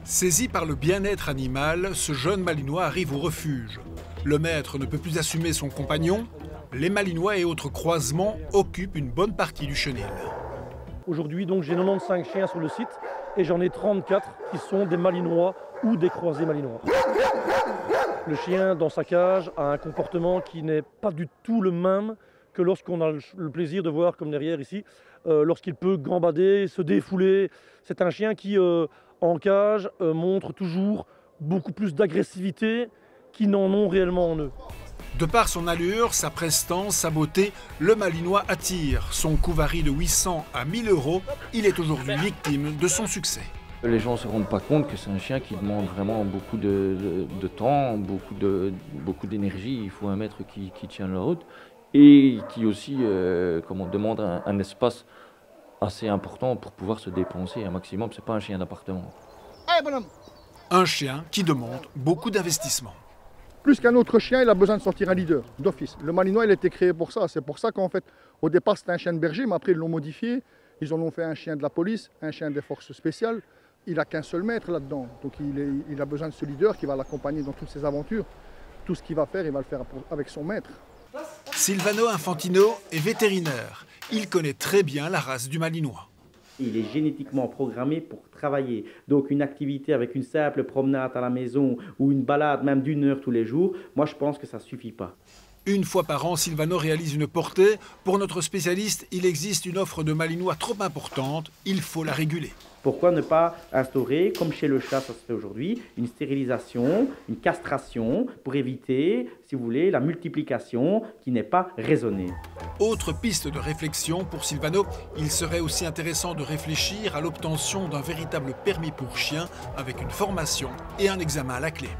Saisi par le bien-être animal, ce jeune malinois arrive au refuge. Le maître ne peut plus assumer son compagnon. Les malinois et autres croisements occupent une bonne partie du chenil. Aujourd'hui, donc, j'ai 95 chiens sur le site et j'en ai 34 qui sont des malinois ou des croisés malinois. Le chien, dans sa cage, a un comportement qui n'est pas du tout le même que lorsqu'on a le plaisir de voir, comme derrière ici, lorsqu'il peut gambader, se défouler. C'est un chien qui, en cage, montre toujours beaucoup plus d'agressivité qu'ils n'en ont réellement en eux. De par son allure, sa prestance, sa beauté, le malinois attire. Son coût varie de 800 à 1000 euros. Il est aujourd'hui victime de son succès. Les gens ne se rendent pas compte que c'est un chien qui demande vraiment beaucoup de temps, beaucoup d'énergie. Il faut un maître qui tient la route et qui aussi demande un espace assez important pour pouvoir se dépenser un maximum. Ce n'est pas un chien d'appartement. Un chien qui demande beaucoup d'investissement. Plus qu'un autre chien, il a besoin de sortir un leader, d'office. Le malinois, il a été créé pour ça. C'est pour ça qu'en fait, au départ, c'était un chien de berger, mais après, ils l'ont modifié. Ils en ont fait un chien de la police, un chien des forces spéciales. Il n'a qu'un seul maître là-dedans. Donc, il a besoin de ce leader qui va l'accompagner dans toutes ses aventures. Tout ce qu'il va faire, il va le faire avec son maître. Silvano Infantino est vétérinaire. Il connaît très bien la race du malinois. Il est génétiquement programmé pour travailler. Donc une activité avec une simple promenade à la maison ou une balade même d'1 heure tous les jours, moi je pense que ça ne suffit pas. Une fois par an, Silvano réalise une portée. Pour notre spécialiste, il existe une offre de malinois trop importante. Il faut la réguler. Pourquoi ne pas instaurer, comme chez le chat ça se fait aujourd'hui, une stérilisation, une castration pour éviter, si vous voulez, la multiplication qui n'est pas raisonnée. Autre piste de réflexion pour Silvano, il serait aussi intéressant de réfléchir à l'obtention d'un véritable permis pour chien avec une formation et un examen à la clé.